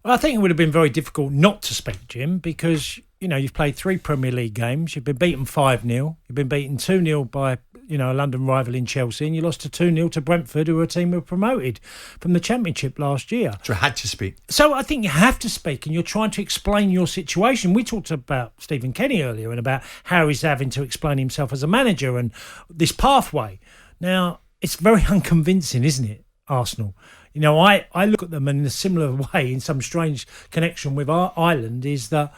Well, I think it would have been very difficult not to speak, Jim, because, you've played 3 Premier League games. You've been beaten 5-0. You've been beaten 2-0 by, a London rival in Chelsea, and you lost to 2-0 to Brentford, who are a team who were promoted from the Championship last year. So I had to speak. So I think you have to speak, and you're trying to explain your situation. We talked about Stephen Kenny earlier and about how he's having to explain himself as a manager and this pathway. Now, it's very unconvincing, isn't it, Arsenal? I look at them in a similar way, in some strange connection with Ireland, is that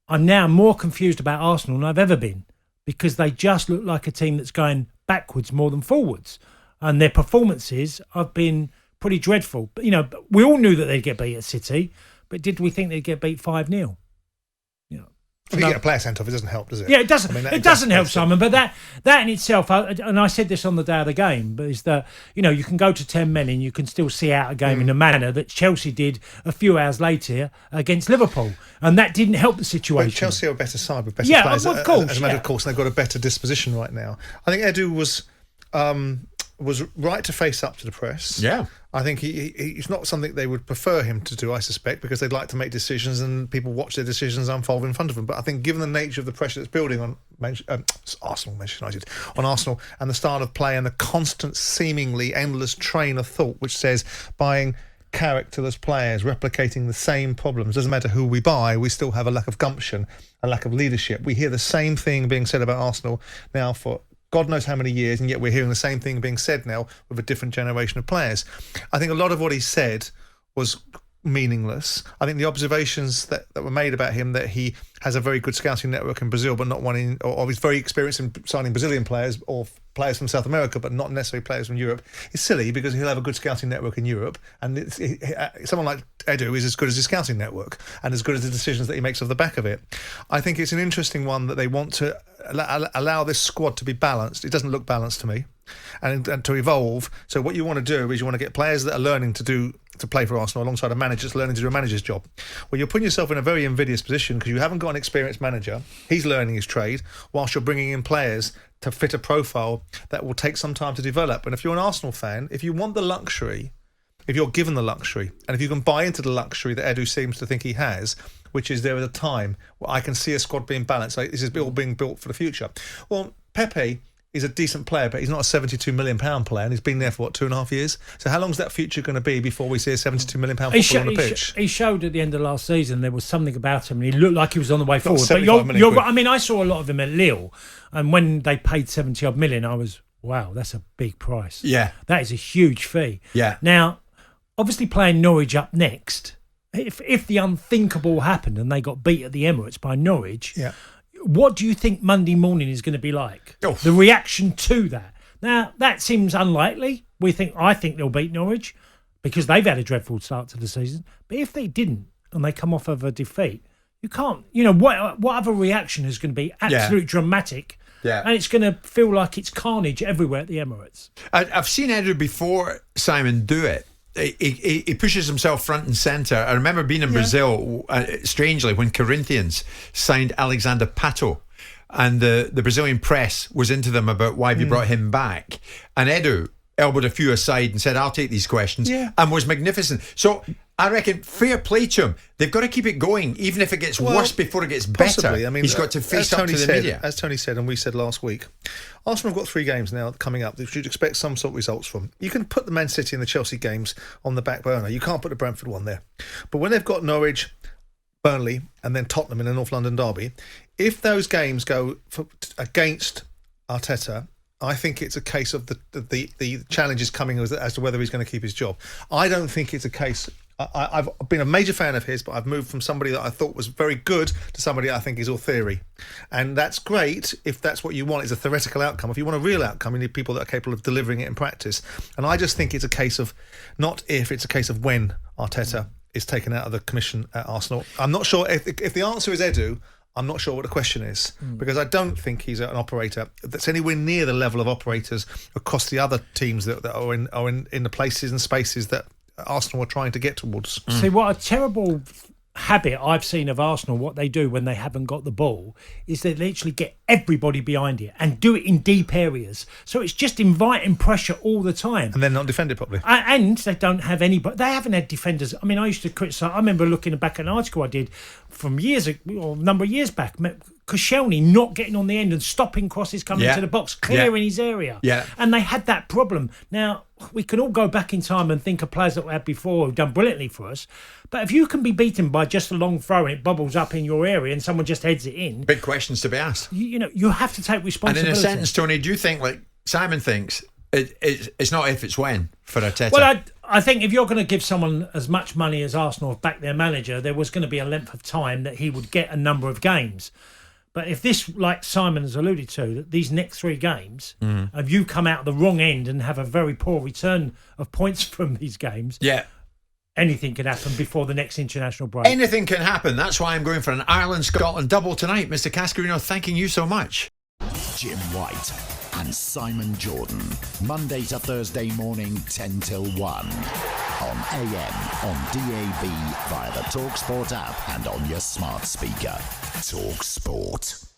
I'm now more confused about Arsenal than I've ever been, because they just look like a team that's going backwards more than forwards. And their performances have been pretty dreadful. But, we all knew that they'd get beat at City, but did we think they'd get beat 5-0? If you get a player sent off, it doesn't help, does it? Yeah, it doesn't. It doesn't help, Simon. But that in itself, and I said this on the day of the game, but is that you can go to 10 men and you can still see out a game in a manner that Chelsea did a few hours later against Liverpool, and that didn't help the situation. But Chelsea are a better side with better players. Of course, as a matter of course, and they've got a better disposition right now. I think Edu was right to face up to the press. Yeah. I think he's not something they would prefer him to do, I suspect, because they'd like to make decisions and people watch their decisions unfold in front of them. But I think given the nature of the pressure that's building on Arsenal, Manchester United, on Arsenal, and the style of play and the constant, seemingly endless train of thought which says buying characterless players, replicating the same problems. Doesn't matter who we buy, we still have a lack of gumption, a lack of leadership. We hear the same thing being said about Arsenal now for God knows how many years, and yet we're hearing the same thing being said now with a different generation of players. I think a lot of what he said was meaningless. I think the observations that were made about him, that he has a very good scouting network in Brazil, but not one in, or he's very experienced in signing Brazilian players or players from South America, but not necessarily players from Europe, is silly, because he'll have a good scouting network in Europe, and someone like Edu is as good as his scouting network and as good as the decisions that he makes off the back of it. I think it's an interesting one that they want to allow this squad to be balanced. It doesn't look balanced to me, and to evolve. So what you want to do is you want to get players that are learning to play for Arsenal alongside a manager that's learning to do a manager's job. Well, you're putting yourself in a very invidious position because you haven't got an experienced manager. He's learning his trade whilst you're bringing in players to fit a profile that will take some time to develop. And if you're an Arsenal fan, if you want the luxury, if you're given the luxury, and if you can buy into the luxury that Edu seems to think he has, which is there at a time where I can see a squad being balanced, like this is all being built for the future. Well, Pepe is a decent player, but he's not a £72 million player, and he's been there for, 2.5 years? So how long's that future going to be before we see a £72 million footballer on the pitch? He showed at the end of last season there was something about him, and he looked like he was on the way forward. But you're right. I mean, I saw a lot of him at Lille, and when they paid 70-odd million, I was, wow, that's a big price. Yeah. That is a huge fee. Yeah. Now, obviously playing Norwich up next, if the unthinkable happened and they got beat at the Emirates by Norwich... Yeah. What do you think Monday morning is going to be like? Oh. The reaction to that. Now, that seems unlikely. I think they'll beat Norwich because they've had a dreadful start to the season. But if they didn't and they come off of a defeat, you can't, what other reaction is going to be absolutely dramatic? Yeah. And it's going to feel like it's carnage everywhere at the Emirates. I've seen Edu before, Simon, do it. He pushes himself front and centre. I remember being in Brazil, strangely, when Corinthians signed Alexander Pato, and the Brazilian press was into them about why we brought him back. And Edu elbowed a few aside and said, I'll take these questions, and was magnificent. So I reckon fair play to him. They've got to keep it going, even if it gets worse before it gets possibly. better. I mean, he's got to face up to the media. As Tony said, and we said last week, Arsenal have got 3 games now coming up that you'd expect some sort of results from. You can put the Man City and the Chelsea games on the back burner. You can't put the Brentford one there. But when they've got Norwich, Burnley, and then Tottenham in a North London derby, if those games go against Arteta, I think it's a case of the challenge is coming as to whether he's going to keep his job. I don't think it's a case... I've been a major fan of his, but I've moved from somebody that I thought was very good to somebody I think is all theory. And that's great if that's what you want, is a theoretical outcome. If you want a real outcome, you need people that are capable of delivering it in practice. And I just think it's a case of, not if, it's a case of when Arteta is taken out of the commission at Arsenal. I'm not sure if the answer is Edu. I'm not sure what the question is, because I don't think he's an operator that's anywhere near the level of operators across the other teams that are in the places and spaces that Arsenal are trying to get towards. See, what a terrible habit I've seen of Arsenal, what they do when they haven't got the ball, is they literally get everybody behind it and do it in deep areas. So it's just inviting pressure all the time. And then not defend it properly. And they don't have anybody. They haven't had defenders. I mean, I used to criticise. I remember looking back at an article I did from a number of years back. Koscielny not getting on the end and stopping crosses coming into the box, clearing his area. Yeah. And they had that problem. Now, we can all go back in time and think of players that we had before who've done brilliantly for us. But if you can be beaten by just a long throw and it bubbles up in your area and someone just heads it in... Big questions to be asked. You have to take responsibility. And in a sentence, Tony, do you think, like Simon thinks, it's not if, it's when for Arteta? Well, I think if you're going to give someone as much money as Arsenal have backed their manager, there was going to be a length of time that he would get a number of games. But if this, like Simon has alluded to, that these next 3 games, if you come out the wrong end and have a very poor return of points from these games, anything could happen before the next international break. Anything can happen. That's why I'm going for an Ireland-Scotland double tonight. Mr. Cascarino, thanking you so much. Jim White and Simon Jordan. Monday to Thursday morning, 10 till 1. On AM, on DAB, via the talkSPORT app and on your smart speaker. talkSPORT.